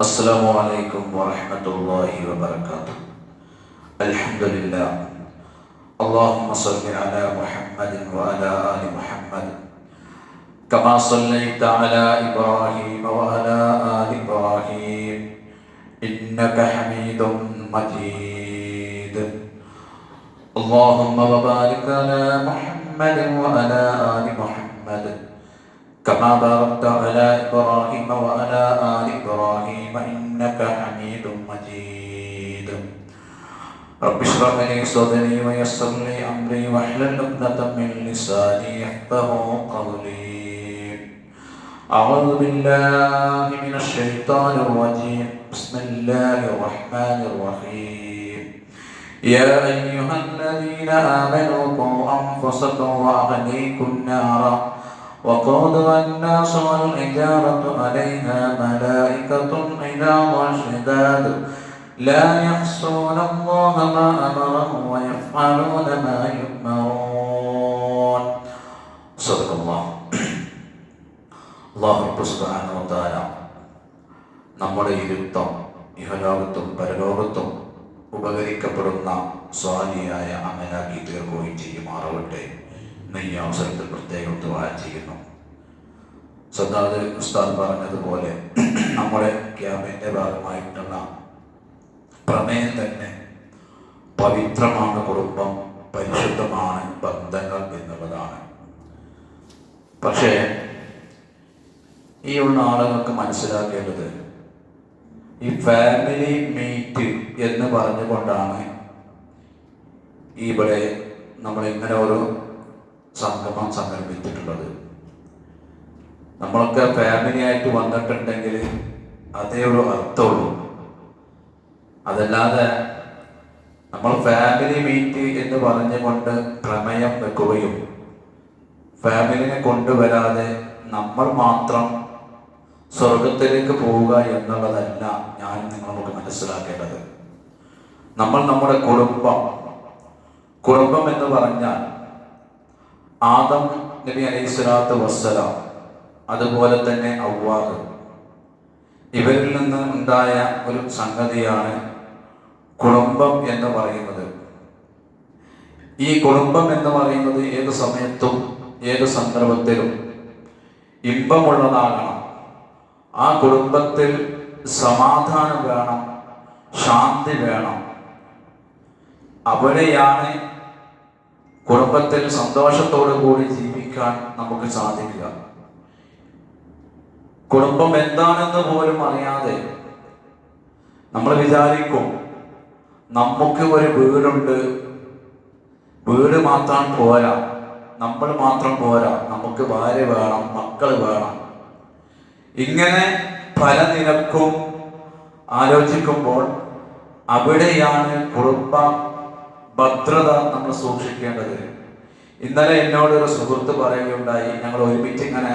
السلام عليكم ورحمة الله وبركاته. الحمد لله. اللهم صل على محمد وعلى آل محمد كما صليت على إبراهيم وعلى آل إبراهيم إنك حميد مجيد. اللهم بارك على محمد وعلى آل محمد كما باركت على إبراهيم وعلى آل إبراهيم إنك حميد مجيد. رب اشرح لي صدري ويسر لي أمري واحلل عقدة من لساني يفقهوا قولي. أعوذ بالله من الشيطان الرجيم. بسم الله الرحمن الرحيم. يا أيها الذين آمنوا قوا أنفسكم وأهليكم نارا وقودها الناس والحجارة عليها ملائكة غلاظ شداد لا يعصون الله ما أمرهم ويفعلون ما يؤمرون. صدق الله. അല്ലാഹു സുബ്ഹാനഹു വ തആല നമ്മുടെ ഇരുത്തം ഇഹലോകത്തും പരലോകത്തും ഉപകരിക്കപ്പെടുന്ന സ്വാലിയായ അമലാക്കി തീർക്കുകയും ചെയ്യുമാറാവട്ടെ. ഈ അവസരത്തിൽ പ്രത്യേകം ദുആ ചെയ്യുന്നു. സദാദ് ഉസ്താദ് പറഞ്ഞതുപോലെ നമ്മുടെ ക്യാമ്പിൻ്റെ ഭാഗമായിട്ടുള്ള പ്രമേയം തന്നെ പവിത്രമാണ് കുടുംബം, പരിശുദ്ധമാണ് ബന്ധങ്ങൾ എന്നുള്ളതാണ്. പക്ഷേ ഈ ഉള്ള ആളുകൾക്ക് മനസ്സിലാക്കേണ്ടത് ഈ ഫാമിലി മീറ്റ് എന്ന് പറഞ്ഞുകൊണ്ടാണ് ഇവിടെ നമ്മളിങ്ങനെ ഒരു സംഗമം സംഘടിപ്പിച്ചിട്ടുള്ളത്. നമ്മളൊക്കെ ഫാമിലി ആയിട്ട് വന്നിട്ടുണ്ടെങ്കിൽ അതേ ഒരു അർത്ഥമുള്ളൂ. അതല്ലാതെ നമ്മൾ ഫാമിലി മീറ്റ് എന്ന് പറഞ്ഞുകൊണ്ട് പ്രമേയം വെക്കുകയും ഫാമിലിനെ കൊണ്ടുവരാതെ നമ്മൾ മാത്രം സ്വർഗത്തിലേക്ക് പോവുക എന്നുള്ളതല്ല ഞാൻ നിങ്ങൾക്ക് മനസ്സിലാക്കേണ്ടത്. നമ്മൾ നമ്മുടെ കുടുംബം എന്ന് പറഞ്ഞാൽ ആദം നബി അലൈഹിസ്സലാത്തു വസ്സലാം, അതുപോലെ തന്നെ ഹവ്വാ, ഇവരിൽ നിന്ന് ഉണ്ടായ ഒരു സംഗതിയാണ് കുടുംബം എന്ന് പറയുന്നത്. ഈ കുടുംബം എന്ന് പറയുന്നത് ഏത് സമയത്തും ഏത് സന്ദർഭത്തിലും ഇമ്പമുള്ളതാകണം. ആ കുടുംബത്തിൽ സമാധാനം വേണം, ശാന്തി വേണം. അവിടെയാണ് കുടുംബത്തിൽ സന്തോഷത്തോടു കൂടി ജീവിക്കാൻ നമുക്ക് സാധിക്കുക. കുടുംബം എന്താണെന്ന് പോലും അറിയാതെ നമ്മൾ വിചാരിക്കും നമുക്ക് ഒരു വീടുണ്ട്, വീട് മാത്രം പോരാ, നമ്മൾ മാത്രം പോരാ, നമുക്ക് ഭാര്യ വേണം, മക്കൾ വേണം. ഇങ്ങനെ പല നിലക്കും ആലോചിക്കുമ്പോൾ അവിടെയാണ് കുടുംബ ഭദ്രത നമ്മൾ സൂക്ഷിക്കേണ്ടത്. ഇന്നലെ എന്നോടൊരു സുഹൃത്ത് പറയുകയുണ്ടായി, ഞങ്ങൾ ഒരുമിച്ച് ഇങ്ങനെ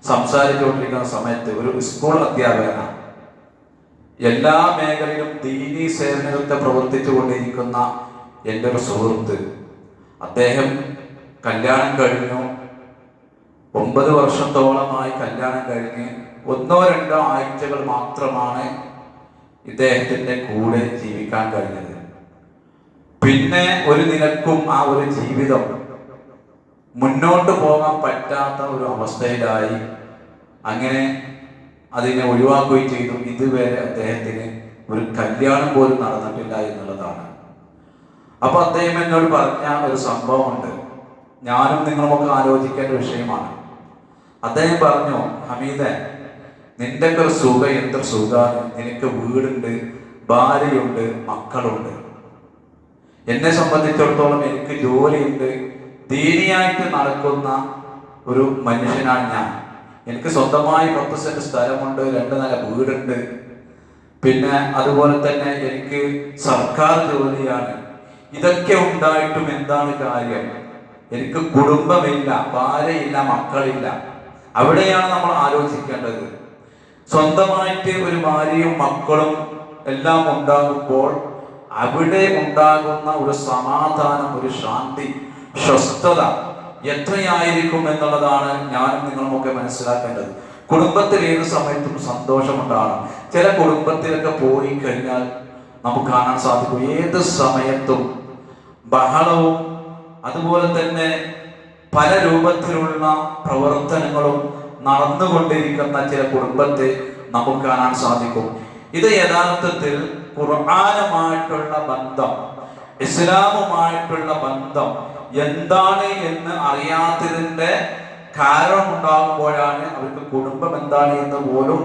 സംസാരിച്ചുകൊണ്ടിരിക്കുന്ന സമയത്ത് ഒരു സ്കൂൾ അധ്യാപകനാണ്, എല്ലാ മേഖലയിലും ദീനീ സേവനത്തെ പ്രവർത്തിച്ചു കൊണ്ടിരിക്കുന്ന എൻ്റെ ഒരു സുഹൃത്ത്. അദ്ദേഹം കല്യാണം കഴിഞ്ഞു, 9 വർഷത്തോളമായി കല്യാണം കഴിഞ്ഞ് 1-2 ആഴ്ചകൾ മാത്രമാണ് ഇദ്ദേഹത്തിൻ്റെ കൂടെ ജീവിക്കാൻ കഴിഞ്ഞത്. പിന്നെ ഒരു നിലക്കും ആ ഒരു ജീവിതം മുന്നോട്ട് പോകാൻ പറ്റാത്ത ഒരു അവസ്ഥയിലായി. അങ്ങനെ അതിനെ ഒഴിവാക്കുകയും ചെയ്തു. ഇതുവരെ അദ്ദേഹത്തിന് ഒരു കല്യാണം പോലും നടന്നിട്ടില്ല എന്നുള്ളതാണ്. അപ്പൊ അദ്ദേഹം എന്നോട് പറഞ്ഞ ഒരു സംഭവമുണ്ട്, ഞാനും നിങ്ങളുമൊക്കെ ആലോചിക്കേണ്ട വിഷയമാണ്. അദ്ദേഹം പറഞ്ഞു, ഹമീദെ, നിന്റെ ഒക്കെ ഒരു സുഖം എന്ത് സുഖമാണ്, നിനക്ക് വീടുണ്ട്, ഭാര്യയുണ്ട്, മക്കളുണ്ട്. എന്നെ സംബന്ധിച്ചിടത്തോളം എനിക്ക് ജോലിയുണ്ട്, ദീനിയായിട്ട് നടക്കുന്ന ഒരു മനുഷ്യനാണ് ഞാൻ. എനിക്ക് സ്വന്തമായി 10 സെന്റ് സ്ഥലമുണ്ട്, 2 നില വീടുണ്ട്. പിന്നെ അതുപോലെ തന്നെ എനിക്ക് സർക്കാർ ജോലിയാണ്. ഇതൊക്കെ ഉണ്ടായിട്ടും എന്താണ് കാര്യം? എനിക്ക് കുടുംബമില്ല, ഭാര്യയില്ല, മക്കളില്ല. അവിടെയാണ് നമ്മൾ ആലോചിക്കേണ്ടത്. സ്വന്തമായിട്ട് ഒരു ഭാര്യയും മക്കളും എല്ലാം ഉണ്ടാകുമ്പോൾ അവിടെ ഉണ്ടാകുന്ന ഒരു സമാധാനം, ഒരു ശാന്തി, സ്വസ്ഥത എത്രയായിരിക്കും എന്നുള്ളതാണ് ഞാനും നിങ്ങളുമൊക്കെ മനസ്സിലാക്കേണ്ടത്. കുടുംബത്തിൽ ഏത് സമയത്തും സന്തോഷമുണ്ടാകണം. ചില കുടുംബത്തിലൊക്കെ പോയി കഴിഞ്ഞാൽ നമുക്ക് കാണാൻ സാധിക്കും ഏത് സമയത്തും ബഹളവും അതുപോലെ തന്നെ പല രൂപത്തിലുള്ള പ്രവർത്തനങ്ങളും നടന്നുകൊണ്ടിരിക്കുന്ന ചില കുടുംബത്തെ നമുക്ക് കാണാൻ സാധിക്കും. ഇത് യഥാർത്ഥത്തിൽ ഖുർആനുമായിട്ടുള്ള ബന്ധം, ഇസ്ലാമുമായിട്ടുള്ള ബന്ധം എന്താണ് എന്ന് അറിയാത്തതിന്റെ കാരണം ഉണ്ടാകുമ്പോഴാണ് അവർക്ക് കുടുംബം എന്താണ് എന്ന് പോലും,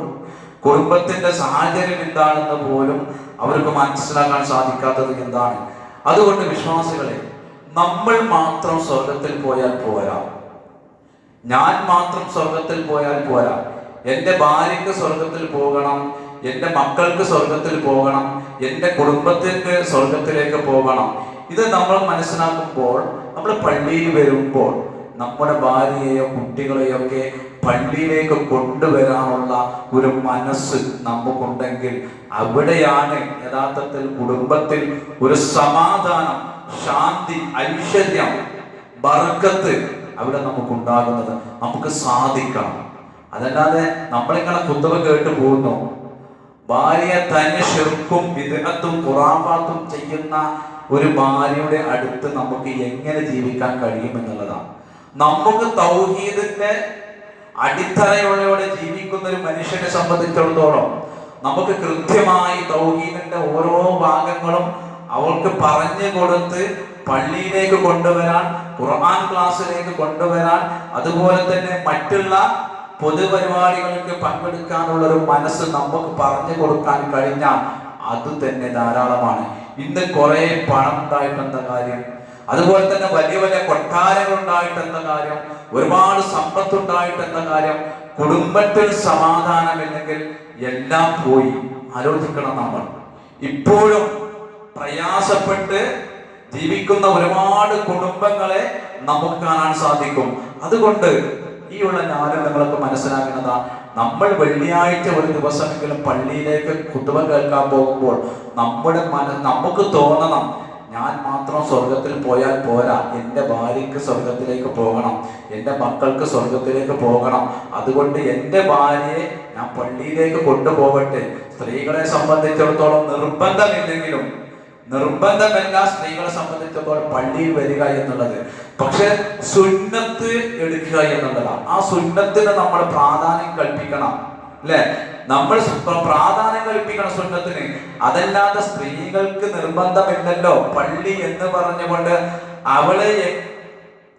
കുടുംബത്തിന്റെ സാഹചര്യം എന്താണെന്ന് പോലും അവർക്ക് മനസ്സിലാക്കാൻ സാധിക്കാത്തത് എന്താണ്. അതുകൊണ്ട് വിശ്വാസികളെ, നമ്മൾ മാത്രം സ്വർഗത്തിൽ പോയാൽ പോരാ, ഞാൻ മാത്രം സ്വർഗത്തിൽ പോയാൽ പോരാ. എൻ്റെ ഭാര്യയ്ക്ക് സ്വർഗത്തിൽ പോകണം, എൻ്റെ മക്കൾക്ക് സ്വർഗത്തിൽ പോകണം, എൻ്റെ കുടുംബത്തിൻ്റെ സ്വർഗത്തിലേക്ക് പോകണം. ഇത് നമ്മൾ മനസ്സിലാക്കുമ്പോൾ, നമ്മൾ പള്ളിയിൽ വരുമ്പോൾ നമ്മുടെ ഭാര്യയെയോ കുട്ടികളെയോ ഒക്കെ പള്ളിയിലേക്ക് കൊണ്ടുവരാനുള്ള ഒരു മനസ്സ് നമുക്കുണ്ടെങ്കിൽ അവിടെയാണ് യഥാർത്ഥത്തിൽ കുടുംബത്തിൽ ഒരു സമാധാനം, ശാന്തി, ഐശ്വര്യം, ബർക്കത്ത് അവിടെ നമുക്കുണ്ടാകുന്നത്. നമുക്ക് സാധിക്കണം. അതല്ലാതെ നമ്മളിങ്ങനെ കുത്തുവ കേട്ട് പോകുന്നു. ഭാര്യ തന്നെ ശിർക്കും വിദ്അത്തും ഖുറാഫാത്തും ചെയ്യുന്ന ഒരു ഭാര്യയുടെ അടുത്ത് നമുക്ക് എങ്ങനെ ജീവിക്കാൻ കഴിയുമെന്നുള്ളതാണ്. നമുക്ക് തൗഹീദിന്റെ അടിത്തറയോടെ ജീവിക്കുന്ന ഒരു മനുഷ്യനെ സംബന്ധിച്ചിടത്തോളം നമുക്ക് കൃത്യമായി തൗഹീദിന്റെ ഓരോ ഭാഗങ്ങളും അവൾക്ക് പറഞ്ഞു കൊടുത്ത് പള്ളിയിലേക്ക് കൊണ്ടുവരാൻ, ഖുർആൻ ക്ലാസ്സിലേക്ക് കൊണ്ടുവരാൻ, അതുപോലെ തന്നെ മറ്റുള്ള പൊതുപരിപാടികൾക്ക് പങ്കെടുക്കാനുള്ള ഒരു മനസ്സ് നമുക്ക് പറഞ്ഞു കൊടുക്കാൻ കഴിഞ്ഞാൽ അത് തന്നെ ധാരാളമാണ്. ഇന്ന് കുറെ പണം ഉണ്ടായിട്ടെന്ത കാര്യം, അതുപോലെ തന്നെ വലിയ വലിയ കൊട്ടാരങ്ങൾ ഉണ്ടായിട്ടെന്ത കാര്യം, ഒരുപാട് സമ്പത്തുണ്ടായിട്ടെന്ത കാര്യം, കുടുംബത്തിൽ സമാധാനമില്ലെങ്കിൽ എല്ലാം പോയി. ആലോചിക്കണം, നമ്മൾ ഇപ്പോഴും പ്രയാസപ്പെട്ട് ജീവിക്കുന്ന ഒരുപാട് കുടുംബങ്ങളെ നമുക്ക് കാണാൻ സാധിക്കും. അതുകൊണ്ട് ഈ ഉള്ള ഞാനും നിങ്ങളൊക്കെ മനസ്സിലാക്കുന്നതാ, നമ്മൾ വെള്ളിയാഴ്ച ഒരു ദിവസമെങ്കിലും പള്ളിയിലേക്ക് ഖുതുബ കേൾക്കാൻ പോകുമ്പോൾ നമുക്ക് തോന്നണം, ഞാൻ മാത്രം സ്വർഗത്തിൽ പോയാൽ പോരാ, എൻ്റെ ഭാര്യയ്ക്ക് സ്വർഗത്തിലേക്ക് പോകണം, എൻ്റെ മക്കൾക്ക് സ്വർഗത്തിലേക്ക് പോകണം. അതുകൊണ്ട് എൻ്റെ ഭാര്യയെ ഞാൻ പള്ളിയിലേക്ക് കൊണ്ടുപോകട്ടെ. സ്ത്രീകളെ സംബന്ധിച്ചിടത്തോളം നിർബന്ധമില്ലെങ്കിലും, നിർബന്ധമല്ല സ്ത്രീകളെ സംബന്ധിച്ചിടത്തോളം പള്ളിയിൽ വരിക എന്നുള്ളത്, പക്ഷെ സുന്നത്ത് എടുക്കുക എന്നുള്ളതാണ്. ആ സുന്നത്തിന് നമ്മൾ പ്രാധാന്യം കൽപ്പിക്കണം, അല്ലെ? നമ്മൾ പ്രാധാന്യം കൽപ്പിക്കണം സുന്നത്തിന്. അതല്ലാതെ സ്ത്രീകൾക്ക് നിർബന്ധമില്ലല്ലോ പള്ളി എന്ന് പറഞ്ഞുകൊണ്ട്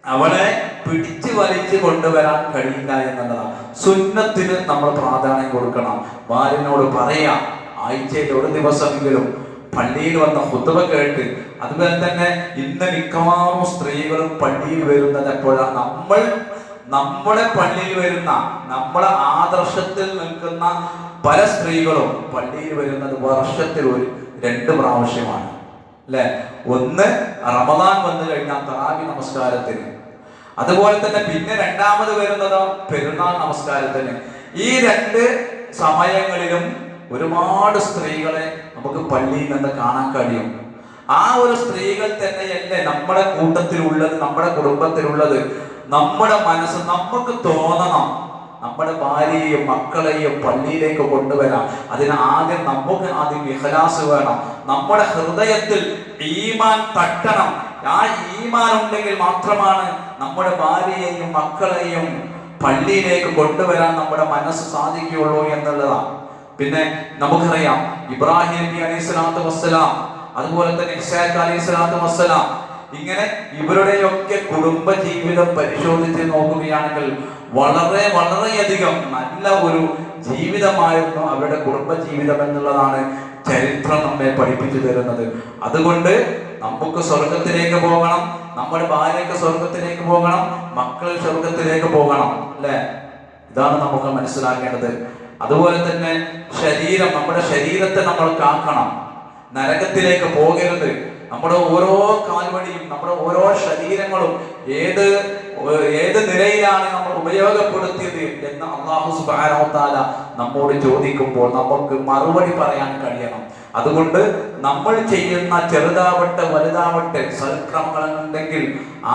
അവളെ പിടിച്ചു വലിച്ചു കൊണ്ടുവരാൻ കഴിയില്ല എന്നുള്ളതാണ്. സുന്നത്തിന് നമ്മൾ പ്രാധാന്യം കൊടുക്കണം. ഭാര്യനോട് പറയാം, ആഴ്ചയിൽ ഒരു ദിവസമെങ്കിലും പള്ളിയിൽ വന്ന ഖുതുബ കേട്ട്. അതുപോലെ തന്നെ ഇന്ന് മിക്കവാറും സ്ത്രീകളും പള്ളിയിൽ വരുന്നത് എപ്പോഴാണ്? നമ്മുടെ പള്ളിയിൽ വരുന്ന, നമ്മളെ ആദർശത്തിൽ നിൽക്കുന്ന പല സ്ത്രീകളും പള്ളിയിൽ വരുന്നത് വർഷത്തിൽ 2 പ്രാവശ്യമാണ്, അല്ലെ? ഒന്ന് റമദാൻ വന്നു കഴിഞ്ഞാൽ തറാവി നമസ്കാരത്തിന്, അതുപോലെ തന്നെ പിന്നെ രണ്ടാമത് വരുന്നത് പെരുന്നാൾ നമസ്കാരത്തിന്. ഈ 2 സമയങ്ങളിലും ഒരുപാട് സ്ത്രീകളെ നമുക്ക് പള്ളിയിൽ നിന്ന് കാണാൻ കഴിയും. ആ ഒരു സ്ത്രീകൾ തന്നെയല്ലേ നമ്മുടെ കൂട്ടത്തിലുള്ളത്, നമ്മുടെ കുടുംബത്തിലുള്ളത്. നമ്മുടെ മനസ്സ്, നമുക്ക് തോന്നണം നമ്മുടെ ഭാര്യയെയും മക്കളെയും പള്ളിയിലേക്ക് കൊണ്ടുവരാം. അതിന് ആദ്യം ഇഖ്ലാസ് വേണം. നമ്മുടെ ഹൃദയത്തിൽ ഈമാൻ തട്ടണം. ആ ഈമാൻ ഉണ്ടെങ്കിൽ മാത്രമാണ് നമ്മുടെ ഭാര്യയെയും മക്കളെയും പള്ളിയിലേക്ക് കൊണ്ടുവരാൻ നമ്മുടെ മനസ്സ് സാധിക്കുകയുള്ളൂ എന്നുള്ളതാണ്. പിന്നെ നമുക്കറിയാം, ഇബ്രാഹിം നബി അലൈഹി സ്വലാത്തു വസ്സലാം, അതുപോലെ തന്നെ ഇസ്ഹാഖ് അലൈഹി സ്വലാത്തു വസ്സലാം, ഇങ്ങനെ ഇവരുടെയൊക്കെ കുടുംബ ജീവിതം പരിശോധിച്ച് നോക്കുകയാണെങ്കിൽ വളരെ വളരെയധികം നല്ല ഒരു ജീവിതമായിരുന്നു അവരുടെ കുടുംബ ജീവിതം എന്നുള്ളതാണ് ചരിത്രം നമ്മെ പഠിപ്പിച്ചു തരുന്നത്. അതുകൊണ്ട് നമുക്ക് സ്വർഗത്തിലേക്ക് പോകണം, നമ്മുടെ ഭാര്യയ്ക്ക് സ്വർഗത്തിലേക്ക് പോകണം, മക്കൾ സ്വർഗത്തിലേക്ക് പോകണം, അല്ലെ? ഇതാണ് നമുക്ക് മനസ്സിലാക്കേണ്ടത്. അതുപോലെ തന്നെ നമ്മുടെ ശരീരത്തെ നമ്മൾ കാക്കണം, നരകത്തിലേക്ക് പോകരുത്. നമ്മുടെ ഓരോ കാൽവഴിയും, നമ്മുടെ ഓരോ ശരീരങ്ങളും ഏത് നിലയിലാണ് നമ്മൾ ഉപയോഗപ്പെടുത്തിയത് എന്ന് അല്ലാഹു സുബ്ഹാനഹു വ തആല നമ്മോട് ചോദിക്കുമ്പോൾ നമുക്ക് മറുപടി പറയാൻ കഴിയണം. അതുകൊണ്ട് നമ്മൾ ചെയ്യുന്ന ചെറുതാവട്ടെ വലുതാവട്ടെ സൽക്രമങ്ങൾ ഉണ്ടെങ്കിൽ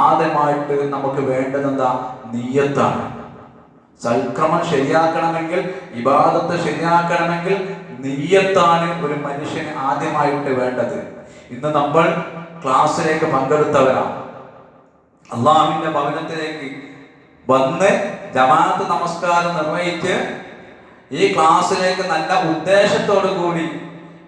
ആദ്യമായിട്ട് നമുക്ക് വേണ്ടതെന്താ? നിയ്യത്താണ്. സൽക്രമം ശരിയാക്കണമെങ്കിൽ, ഇബാദത്ത് ശരിയാക്കണമെങ്കിൽ നിയ്യത്താണ് ഒരു മനുഷ്യന് ആദ്യമായിട്ട് വേണ്ടത്. ഇന്ന് നമ്മൾ ക്ലാസ്സിലേക്ക് പങ്കെടുത്തവരാണ്. അള്ളാഹുവിന്റെ ഭവനത്തിലേക്ക് വന്ന് ജമാഅത്ത് നമസ്കാരം നിർവഹിച്ച് ഈ ക്ലാസ്സിലേക്ക് നല്ല ഉദ്ദേശത്തോടു കൂടി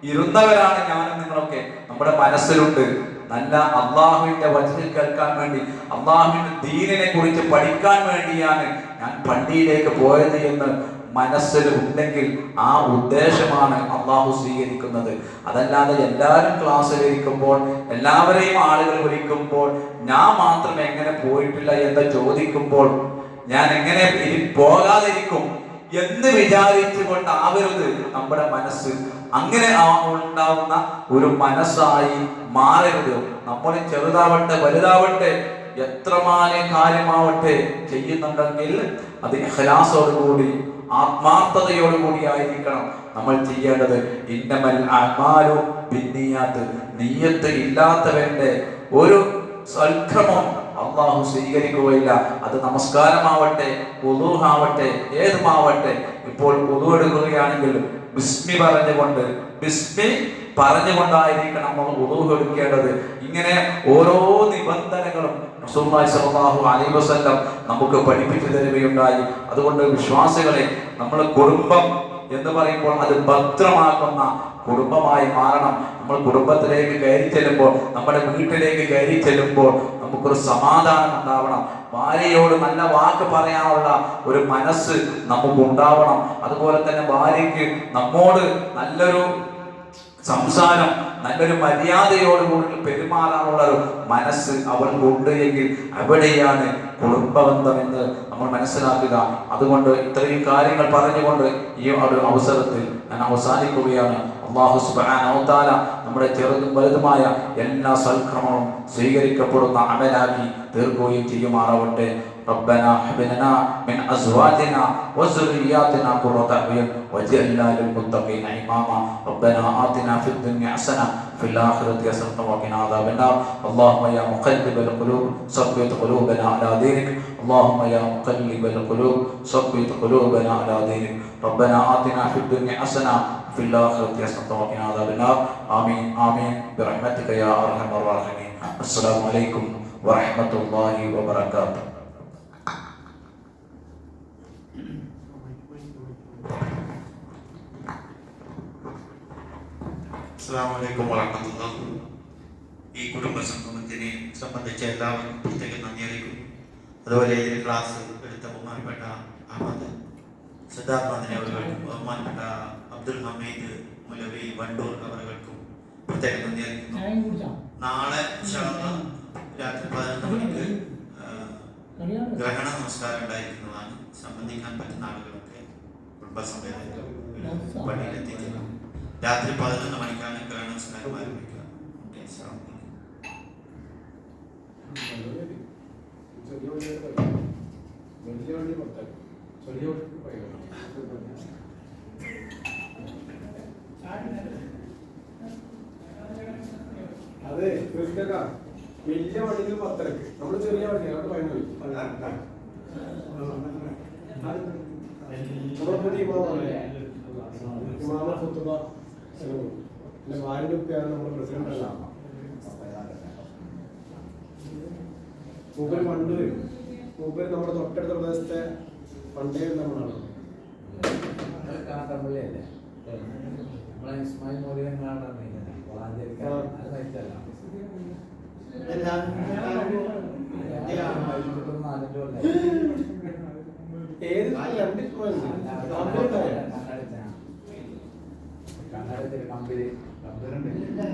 ഇരുന്നവരാണ് ഞാനും നിങ്ങളൊക്കെ. നമ്മുടെ മനസ്സിലുണ്ട് നല്ല അള്ളാഹുവിന്റെ വചനം കേൾക്കാൻ വേണ്ടി, അള്ളാഹുവിന്റെ ദീനിനെ കുറിച്ച് പഠിക്കാൻ വേണ്ടിയാണ് ഞാൻ പള്ളിയിലേക്ക് പോയത് എന്ന് മനസ്സിൽ ഉണ്ടെങ്കിൽ ആ ഉദ്ദേശമാണ് അള്ളാഹു സ്വീകരിക്കുന്നത്. അതല്ലാതെ എല്ലാവരും ക്ലാസ്സിൽ ഇരിക്കുമ്പോൾ, എല്ലാവരെയും ആളുകൾ വിളിക്കുമ്പോൾ ഞാൻ മാത്രം എങ്ങനെ പോയിട്ടില്ല എന്ന് ചോദിക്കുമ്പോൾ ഞാൻ എങ്ങനെ പോകാതിരിക്കും എന്ന് വിചാരിച്ചുകൊണ്ടാവരുത് നമ്മുടെ മനസ്സ്. അങ്ങനെ ഉണ്ടാവുന്ന ഒരു മനസ്സായി മാറരുത്. നമ്മൾ ചെറുതാവട്ടെ വലുതാവട്ടെ എത്രമാനെ കാര്യമാവട്ടെ ചെയ്യുന്നുണ്ടെങ്കിൽ അത് ഇഖ്ലാസോടുകൂടി ആത്മാർത്ഥതയോടുകൂടി ആയിരിക്കണം നമ്മൾ ചെയ്യേണ്ടത്. ഇന്നമൽ അഅ്മാലു ബിന്നിയാത്ത്. നിയ്യത്ത് ഇല്ലാത്തവന്റെ ഒരു സൽക്രമം അള്ളാഹു സ്വീകരിക്കുകയില്ല. അത് നമസ്കാരമാവട്ടെ, വുളൂആവട്ടെ, ഏതുമാവട്ടെ. ഇപ്പോൾ വുളൂ എടുക്കുകയാണെങ്കിൽ ബിസ്മി പറഞ്ഞുകൊണ്ടായിരിക്കണം നമ്മൾ വുളൂ എടുക്കേണ്ടത്. ഇങ്ങനെ ഓരോ നിബന്ധനകളും റസൂലുള്ളാഹി സ്വല്ലല്ലാഹു അലൈഹി വസല്ലം നമുക്ക് പഠിപ്പിച്ചു തരികയുണ്ടായി. അതുകൊണ്ട് വിശ്വാസികളെ, നമ്മൾ കുടുംബം എന്ന് പറയുമ്പോൾ അത് ഭദ്രമാക്കുന്ന കുടുംബമായി മാറണം. നമ്മൾ കുടുംബത്തിലേക്ക് കയറി ചെല്ലുമ്പോൾ, നമ്മുടെ വീട്ടിലേക്ക് കയറി ചെല്ലുമ്പോൾ നമുക്കൊരു സമാധാനം ഉണ്ടാവണം. ഭാര്യയോട് നല്ല വാക്ക് പറയാനുള്ള ഒരു മനസ്സ് നമുക്ക് ഉണ്ടാവണം. അതുപോലെ തന്നെ ഭാര്യയ്ക്ക് നമ്മോട് നല്ലൊരു സംസാരം, നല്ലൊരു മര്യാദയോടുകൂടി പെരുമാറാനുള്ള ഒരു മനസ്സ് അവൾക്കുണ്ട് എങ്കിൽ അവിടെയാണ് കുടുംബബന്ധം എന്ന് നമ്മൾ മനസ്സിലാക്കുക. അതുകൊണ്ട് ഇത്രയും കാര്യങ്ങൾ പറഞ്ഞുകൊണ്ട് ഈ ഒരു അവസരത്തിൽ ഞാൻ അവസാനിക്കുകയാണ്. അല്ലാഹു സുബ്ഹാനഹു വ തആല നമ്മുടെ ചെറുതും വലുതുമായ എല്ലാ സൽക്രമവും സ്വീകരിക്കപ്പെടുന്ന അമലാക്കി തീർക്കുകയും ചെയ്യുമാറാവട്ടെ. ربنا هب لنا من ازواجنا وذرياتنا قرة اعين واجعلنا للمتقين اماما. ربنا آتنا في الدنيا حسنة في الآخرة حسنة وقنا عذاب النار. اللهم يا مقلب القلوب ثبت قلوبنا على دينك. اللهم يا مقلب القلوب ثبت قلوبنا على دينك. ربنا آتنا في الدنيا حسنة في الآخرة حسنة وقنا عذاب النار. آمين آمين برحمتك يا أرحم الراحمين. السلام عليكم ورحمة الله وبركاته. അസ്സലാമു അലൈക്കും വറഹ്മത്തുള്ളാഹി. ഈ കുടുംബ സംഗമത്തിനെ സംബന്ധിച്ച് എല്ലാവർക്കും പ്രത്യേകം നന്ദി അറിയിക്കുന്നു. അതുപോലെ ഇതിൽ ക്ലാസ് എടുത്ത ബഹുമാനപ്പെട്ട അഹമ്മദ് സദാബാദിനെ അവർക്കും ബഹുമാനപ്പെട്ട അബ്ദുൽ ഹമീദ് മുലവി വണ്ടൂർ അവർക്കും പ്രത്യേകം നന്ദി അറിയിക്കുന്നു. നാളെ രാത്രി 11 മണിക്ക് ഗ്രഹണ നമസ്കാരം ഉണ്ടായിരിക്കുന്നതാണ്. സംബന്ധിക്കാൻ പറ്റുന്ന ആളുകളൊക്കെ കുടുംബസമേതം പള്ളിയിലെത്തിക്കണം. രാത്രി 11 മണിക്കാണ് ഗ്രഹണ നമസ്കാരം ആരംഭിക്കുക. അതെ വലിയ വണ്ടിയിൽ 10:30, നമ്മള് ചെറിയ വണ്ടി അവിടെ പതിനൊന്ന് പിന്നെ വാലിന്റെ ഉപ്പയാണ് നമ്മുടെ പ്രസിഡന്റ് അല്ല. മൂപ്പര് ഫണ്ട് വരും. മൂപ്പര് നമ്മുടെ തൊട്ടടുത്ത പ്രദേശത്തെ ഫണ്ടേ നമ്മളാണ്. ഏത് കണ്ടിട്ട്